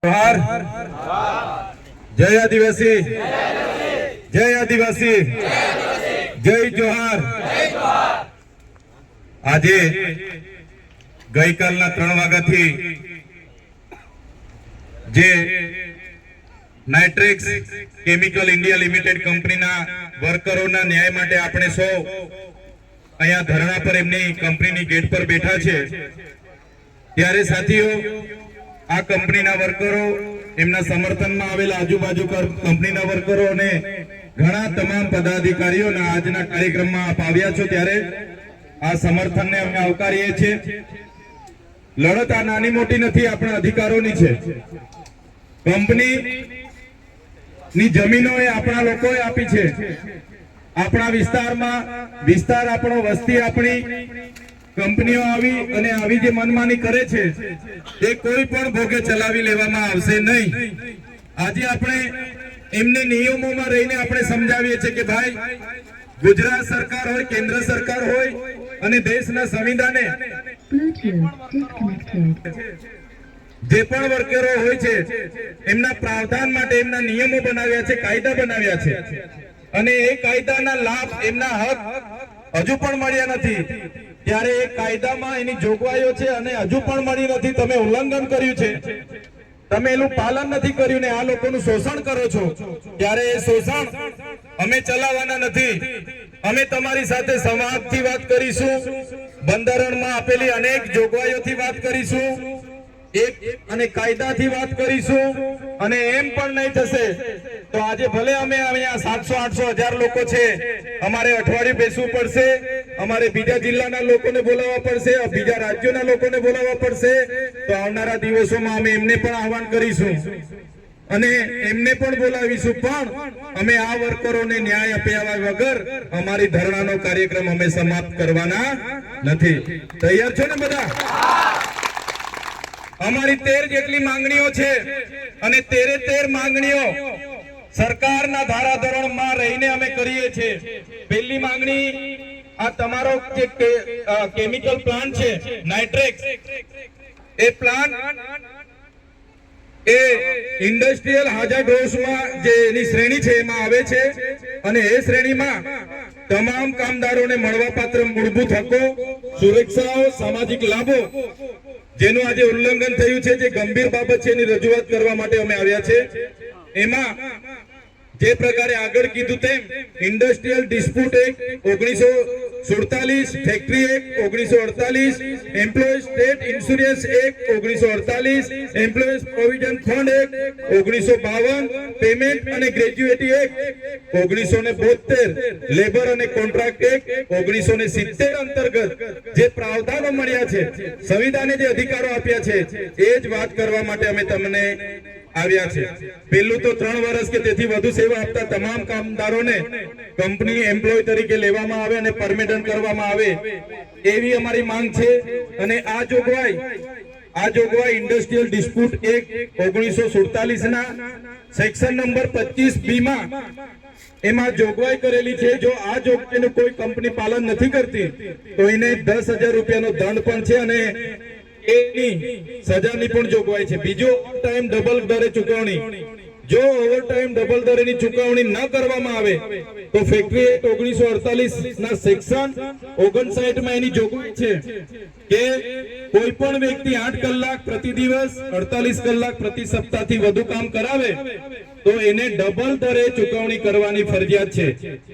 जोहार, जय आदिवासी, जय आदिवासी, जय जोहार। આજે ગઈકાલના 3 વાગ્યાથી જે નાઇટ્રેક્સ કેમિકલ ઇન્ડિયા લિમિટેડ કંપનીના વર્કરોના ન્યાય માટે આપણે સૌ અહીંયા ધરણા પર એમની કંપનીની ગેટ પર બેઠા છે। ત્યારે સાથીઓ, આ કંપનીના વર્કરો, એમના સમર્થનમાં આવેલા આજુબાજુ કંપનીના વર્કરો અને ઘણા તમામ પદાધિકારીઓના આજના કાર્યક્રમમાં આપ આવ્યા છો, ત્યારે આ સમર્થનને અમે આવકારીએ છીએ। લડત આ નાની મોટી નથી, આપણા અધિકારોની છે। કંપની ની જમીનો એ આપણા લોકોએ આપી છે। આપણા વિસ્તારમાં આપણો વસ્તી આપણી કંપનીઓ આવી અને આવી જે મનમાની કરે છે એ કોઈ પણ ભોગે ચલાવી લેવામાં આવશે નહીં। આજે આપણે એમને નિયમોમાં રહીને આપણે સમજાવીએ છીએ કે ભાઈ, ગુજરાત સરકાર હોય, કેન્દ્ર સરકાર હોય અને દેશના સંવિધાને જે પણ વર્કરો હોય છે એમના પ્રાવધાન માટે એમના નિયમો બનાવ્યા છે, કાયદા બનાવ્યા છે, અને એ કાયદાના લાભ, એમના હક હજુ પણ મળ્યા નથી। ત્યારે એ કાયદામાં એની જોગવાઈઓ છે અને હજુ પણ મળી નથી। તમે ઉલ્લંઘન કર્યું છે, તમે એનું પાલન નથી કર્યું ને આ લોકોનું શોષણ કરો છો, ત્યારે એ શોષણ અમે ચલાવવાના નથી। અમે તમારી સાથે સંવાદથી વાત કરીશું, બંધારણમાં આપેલી અનેક જોગવાઈઓથી વાત કરીશું, એક અને કાયદાથી વાત કરીશું, અને એમ પણ નહીં થશે તો આજે ભલે અમે અહીંયા 700-800 લોકો છે, અમારે અઠવાડિયું બેસવું પડશે, અમારે બીજા જિલ્લાના લોકોને બોલાવવા પડશે, બીજા રાજ્યોના લોકોને બોલાવવા પડશે, તો આવનારા દિવસોમાં અમે એમને પણ આહવાન કરીશું અને એમને પણ બોલાવીશું, પણ અમે આ વર્કરોને ન્યાય અપાવ્યા વગર અમારી ધરણાનો કાર્યક્રમ અમે સમાપ્ત કરવાના નથી। તૈયાર છો ને બધા? અમારી 13 જેટલી માંગણીઓ છે અને 13 માંગણીઓ સરકારના ધારાધોરણમાં રહીને અમે કરીએ છીએ। પહેલી માંગણી, આ તમારો જે કેમિકલ પ્લાન્ટ છે નાઇટ્રેક્સ, એ પ્લાન્ટ એ ઇન્ડસ્ટ્રીયલ હાજાર્ડોસમાં જે એની શ્રેણી છે એમાં આવે છે, અને એ શ્રેણીમાં તમામ કામદારોને મળવાપાત્ર મૂળભૂત હકો, સુરક્ષાઓ, સામાજિક લાભો જેનું આજે ઉલ્લંઘન થયું છે, જે ગંભીર બાબત છે, એની રજૂઆત કરવા માટે અમે આવ્યા છે। એમાં જે પ્રકારે આગળ કીધું તેમ industrial dispute act 1947, factory act 1948, employ state insurance act 1948, employees provident fund act 1952, payment અને ગ્રેજ્યુએટી એક્ટ 1972, લેબર અને કોન્ટ્રાક્ટ એક્ટ 1970 અંતર્ગત જે પ્રાવધાનો મળ્યા છે, સંવિધાને જે અધિકારો આપ્યા છે, એ જ વાત કરવા માટે અમે તમને આવ્યા છે। પહેલું તો 3 વર્ષ કે તેથી વધુ સેવા આપતા તમામ કામદારોને કંપની એમ્પ્લોય તરીકે લેવામાં આવે અને પરમિટન્ટ કરવામાં આવે, એવી અમારી માંગ છે। અને આ જોગવાઈ ઇન્ડસ્ટ્રીયલ ડિસ્પ્યુટ એક્ટ 1947 ના સેક્શન નંબર 25B માં એમાં જોગવાઈ કરેલી છે, જો આ જોગવાઈનું કોઈ કંપની પાલન નથી કરતી તો એને 10,000 રૂપિયાનો દંડ પણ છે અને એની સજાની પણ જોગવાઈ છે। બીજો ટાઈમ ડબલ દરે ચૂકવણી, જો ઓવર ટાઈમ ડબલ દરેની ચૂકવણી ન કરવામાં આવે તો ફેક્ટરી એક્ટ 1948 ના સેક્શન 59 માં એની જોગવાઈ છે કે કોઈ પણ વ્યક્તિ 8 કલાક પ્રતિ દિવસ, 48 કલાક પ્રતિ સપ્તાહથી વધુ કામ કરાવે તો એને ડબલ દરે ચૂકવણી કરવાની ફરજિયાત છે।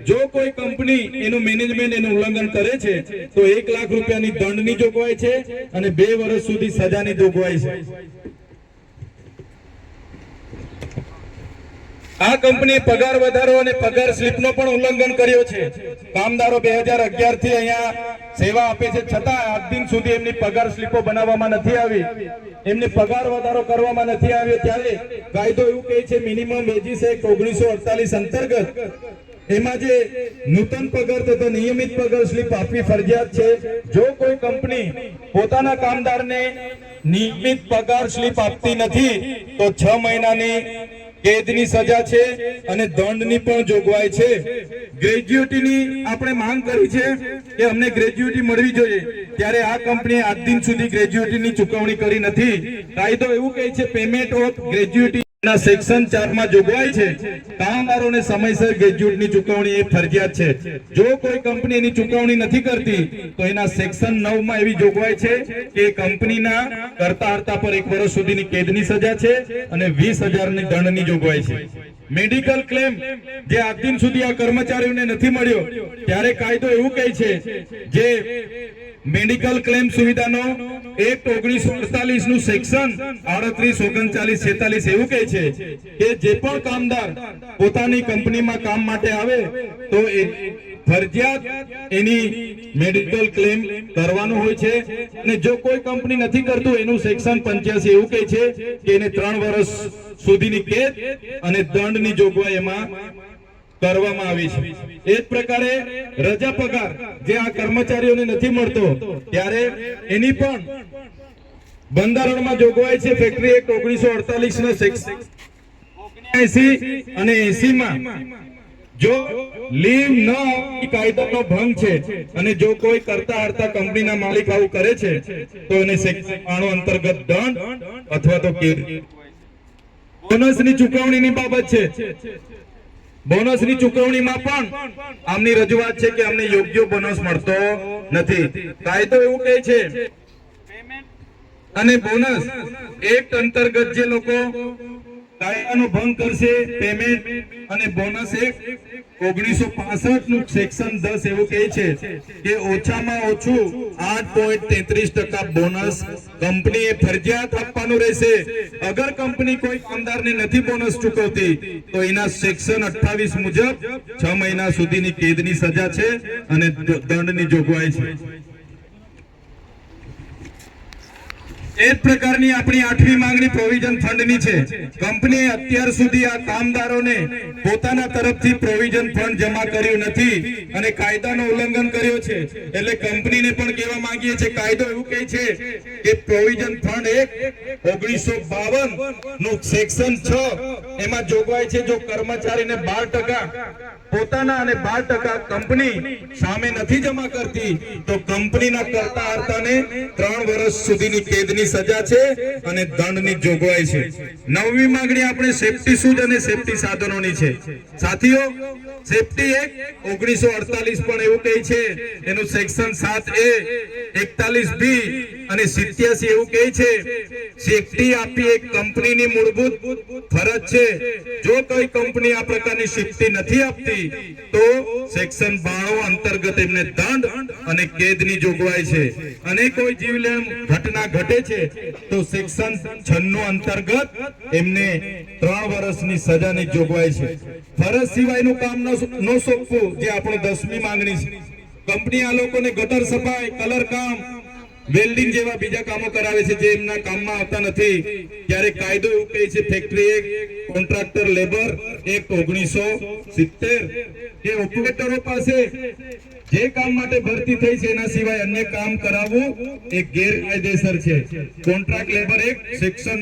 જો કોઈ કંપની એનું મેનેજમેન્ટ એનું ઉલ્લંઘન કરે છે તો 1 લાખ રૂપિયાની દંડની જોગવાઈ છે અને 2 વર્ષ સુધી સજાની જોગવાઈ છે। આ કંપનીએ પગાર વધારો અને પગાર સ્લીપનો પણ ઉલ્લંઘન કર્યો છે। કામદારો 2011 થી અહીંયા સેવા આપે છે, છતાં આજ દિન સુધી એમની પગાર સ્લીપો બનાવવામાં નથી આવી, એમને પગાર વધારો કરવામાં નથી આવ્યો। ત્યારે કાયદો એવું કહે છે, મિનિમમ વેજીસ એક્ટ 1948 અંતર્ગત એમાં જે નૂતન પગાર તથા નિયમિત પગાર સ્લીપ આપવી ફરજિયાત છે। જો કોઈ કંપની પોતાના કામદારને નિયમિત પગાર સ્લીપ આપતી નથી તો 6 મહિનાની કેદની સજા છે અને દંડની પણ જોગવાઈ છે. ગ્રેજ્યુટીની આપણે માંગ કરી છે કે અમને ગ્રેજ્યુટી મળવી જોઈએ, ત્યારે આ કંપનીએ આજ દિન સુધી ગ્રેજ્યુટીની ચૂકવણી કરી નથી. કાયદો એવું કહે છે પેમેન્ટ ઓફ ગ્રેજ્યુટી ના સેક્શન 4 માં જોગવાઈ છે કામદારોને સમયસર ગ્રેજ્યુટીની ચૂકવણી એ ફરજિયાત છે. જો કોઈ કંપની એની ચૂકવણી નથી કરતી તો એના સેક્શન 9 માં એવી જોગવાઈ છે કે કંપનીના કરતા હર્તા પર 1 વર્ષ સુધીની કેદની સજા છે અને 20,000 ની દંડની જોગવાઈ છે. મેડિકલ ક્લેમ જે આજ દિન સુધી આ કર્મચારીઓને નથી મળ્યો, ત્યારે કાયદો એવું કહે છે જે મેડિકલ ક્લેમ સુવિધાનો એક્ટ 1948 નું સેક્શન 38, 39, 46 એવું કહે છે કે જે પણ કામદાર પોતાની કંપનીમાં કામ માટે આવે તો ફરજિયાત એની મેડિકલ ક્લેમ કરવાનો હોય છે. અને જો કોઈ કંપની નથી કરતું એનું સેક્શન 85 એવું કહે છે કે એને 3 વર્ષ સુધીની કેદ અને દંડની જોગવાઈ એમાં કરવામાં આવી છે. એ જ પ્રકારે રજા પગાર જે આ કર્મચારીઓને નથી મળતો, ત્યારે એની પણ બંધારણમાં જોગવાઈ છે. ફેક્ટરી એક્ટ 1948 ના સેક્શન 79 અને 80 માં જો લીવ ન આપવી કાયદાનો ભંગ છે અને જો કોઈ કરતા હર્તા કંપનીના માલિક આવું કરે છે તો એને સેક્શન 92 અંતર્ગત દંડ અથવા તો કેદ. બોનસની ચૂકવણીની બાબત છે. બોનસની ચૂકવણીમાં પણ આમની રજૂઆત છે કે અમને યોગ્ય બોનસ મળતો નથી. કાયદો એવું કહે છે અને બોનસ એક્ટ અંતર્ગત જે લોકો કાયદાનો ભંગ કરશે, પેમેન્ટ અને બોનસ એક્ટ 1965 નું સેક્શન 10 એવું કહે છે કે ઓછામાં ઓછું 8.33% બોનસ કંપનીએ ફરજિયાત આપવાનું રહેશે. અગર કંપની કોઈ કામદારને નથી બોનસ ચૂકવતી તો એના સેક્શન 28 મુજબ 6 મહિના સુધીની કેદની સજા છે અને દંડની જોગવાઈ છે. એ જ પ્રકારની આપણી 8મી માંગણી પ્રોવિઝન ફંડની છે. કંપનીએ અત્યાર સુધી આ કામદારોને પોતાના તરફથી પ્રોવિઝન ફંડ જમા કર્યું નથી અને કાયદાનું ઉલ્લંઘન કર્યું છે. એટલે કંપનીને પણ કહેવા માંગીએ છીએ, કાયદો એવું કહે છે કે પ્રોવિઝન ફંડ એક્ટ 1952 નું સેક્શન 6 એમાં જોગવાઈ છે જો કર્મચારીને 12% પોતાના અને 12% કંપની સામે નથી જમા કરતી તો કંપનીના કરતા હર્તાને 3 વર્ષ સુધીની કેદની સજા છે અને દંડની જોગવાઈ છે. 9મી માંગણી આપણે સેફટી શૂઝ અને સેફટી સાધનોની છે. સાથીઓ, સેફટી એક્ટ 1948 પણ એવું કહે છે, એનું સેક્શન 7A, 41B અને 87 એવું કહે છે સેફટી આપી એક કંપનીની મૂળભૂત ફરજ છે. જો કોઈ કંપની આ પ્રકારની સેફટી નથી આપતી તો સેક્શન 92 અંતર્ગત એમને દંડ અને કેદની જોગવાઈ છે. અને કોઈ જીવલેણ ઘટના ઘટે છે તો સેક્શન 96 અંતર્ગત એમને 3 વર્ષની સજાની જોગવાઈ છે. ફરજ સિવાયનું કામ ન સોંપવું જે આપણો 10મી માંગણી છે. કંપની આ લોકોને ગટર સફાઈ, કલર કામ, વેલ્ડિંગ જેવા બીજા કામો કરાવે છે જે એમના કામમાં આવતા નથી, ત્યારે કાયદો એવું કહે છે factory act, contractor labour act 1970 કે ઓપરેટરો પાસે જે કામ માટે ભરતી થઈ છે એના સિવાય અન્ય કામ કરાવવું એ ગેરકાયદેસર છે. કોન્ટ્રાક્ટ લેબર એક્ટ સેક્શન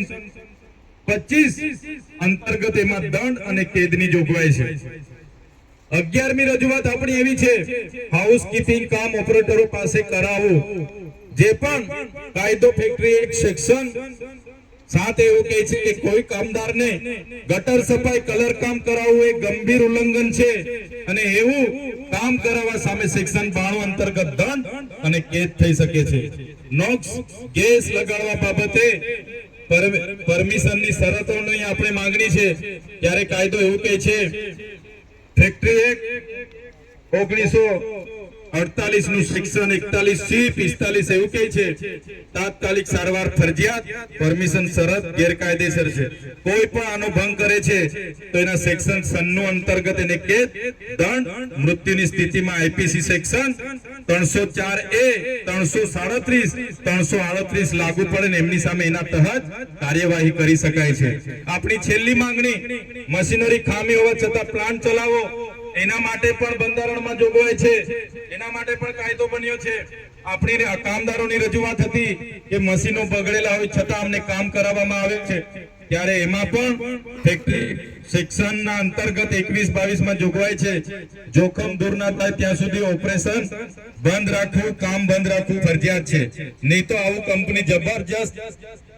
25 અંતર્ગત એમાં દંડ અને કેદની જોગવાઈ છે. 11મી રજૂઆત આપણી એવી છે હાઉસકીપિંગ કામ ઓપરેટરો પાસે કરાવવું. જે પણ કાયદો ફેક્ટરી એક્ટ સેક્શન 7 એવું કહે છે કે કોઈ કામદારને ગટર સફાઈ, કલર કામ કરાવવું એ ગંભીર ઉલ્લંઘન છે અને એવું કામ કરાવવા સામે સેક્શન 92 અંતર્ગત દંડ અને કેદ થઈ શકે છે. નોક્સ ગેસ લગાડવા બાબતે પરમિશનની શરતોની આપણે માંગણી છે, ત્યારે કાયદો એવું કહે છે ફેક્ટરી એક્ટ 1948 નું સેક્શન 41C, 45 એવું કહે છે તાત્કાલિક સારવાર ફરજિયાત, પરમિશન શરત ગેરકાયદેસર છે. કોઈ પણ આનો ભંગ કરે છે તો એના સેક્શન 96 અંતર્ગત એને કેદ, દંડ, મૃત્યુની સ્થિતિમાં આઈપીસી સેક્શન 304A, 337, 338 લાગુ પડે ને એમની સામે એના તહત કાર્યવાહી કરી શકાય છે. આપણી છેલ્લી માંગણી મશીનરી ખામી હોવા છતાં પ્લાન્ટ ચલાવો, એના માટે પણ બંધારણમાં જોગવાઈ છે, એના માટે પણ કાયદો બન્યો છે. આપણી કામદારોની રજૂઆત હતી કે મશીનો બગડેલા હોય છતાં અમને કામ કરાવવામાં આવે છે, ત્યારે એમાં પણ ફેક્ટરી સેક્શનના અંતર્ગત 21-22 માં જોગવાઈ છે જોખમ દૂર ના થાય ત્યાં સુધી ઓપરેશન બંધ રાખવું, કામ બંધ રાખવું ફરજિયાત છે. નહીં તો આવું કંપની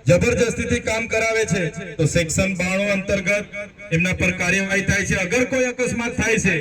જબરજસ્તીથી કામ કરાવે છે તો સેક્શન 92 અંતર્ગત એમના પર કાર્યવાહી થાય છે અગર કોઈ અકસ્માત થાય છે.